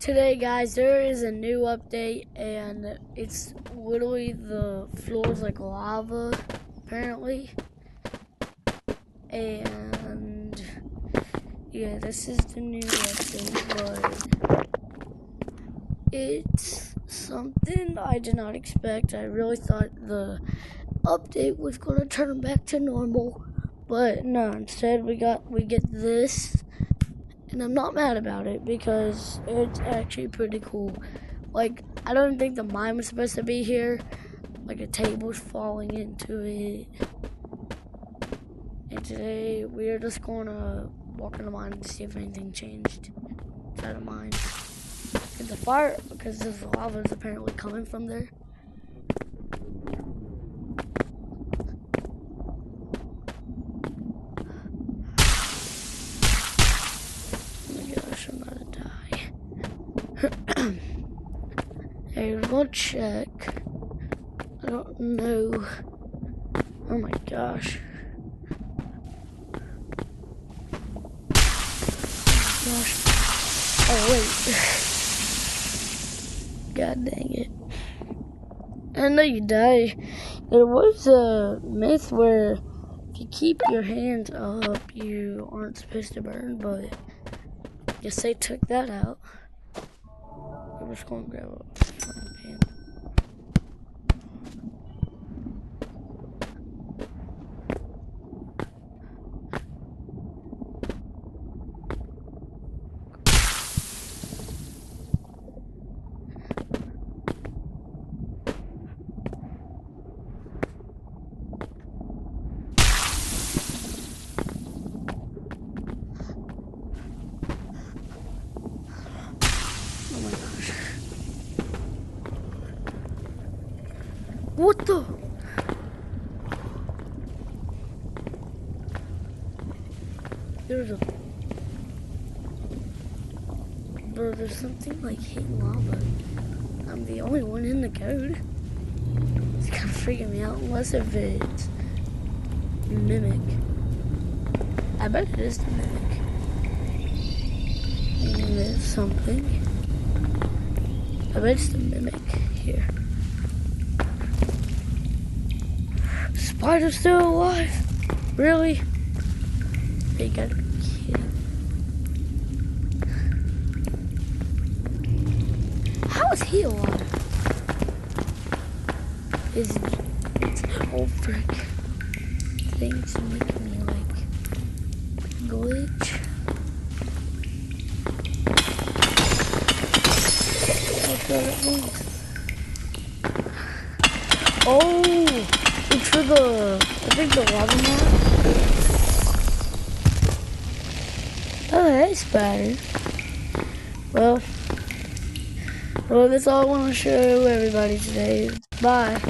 Today, guys, there is a new update, and it's literally the floor's like lava, apparently. And yeah, this is the new update, but it's something I did not expect. I really thought the update was gonna turn back to normal, but no. Instead, we get this. And I'm not mad about it because it's actually pretty cool. Like, I don't think the mine was supposed to be here. Like, a table's falling into it. And today, we're just gonna walk in the mine and see if anything changed inside the mine. And the fire, because there's lava is apparently coming from there. I'm gonna die. Hey, we're gonna check. I don't know. Oh my gosh. Oh wait. God dang it. I know you die. There was a myth where if you keep your hands up, you aren't supposed to burn, but I guess they took that out. I'm just gonna grab a frying pan. Oh my gosh. What the? There's something like hitting lava. I'm the only one in the code. It's kind of freaking me out, unless if it's Mimic. I bet it is the Mimic. And there's something. I bet it's the Mimic here. Spider's still alive? Really? They gotta be kidding. How is he alive? Oh frick. Things making me like glitch. Oh, it's for I think the lava map. Oh, that's better. Well, that's all I want to show everybody today. Bye.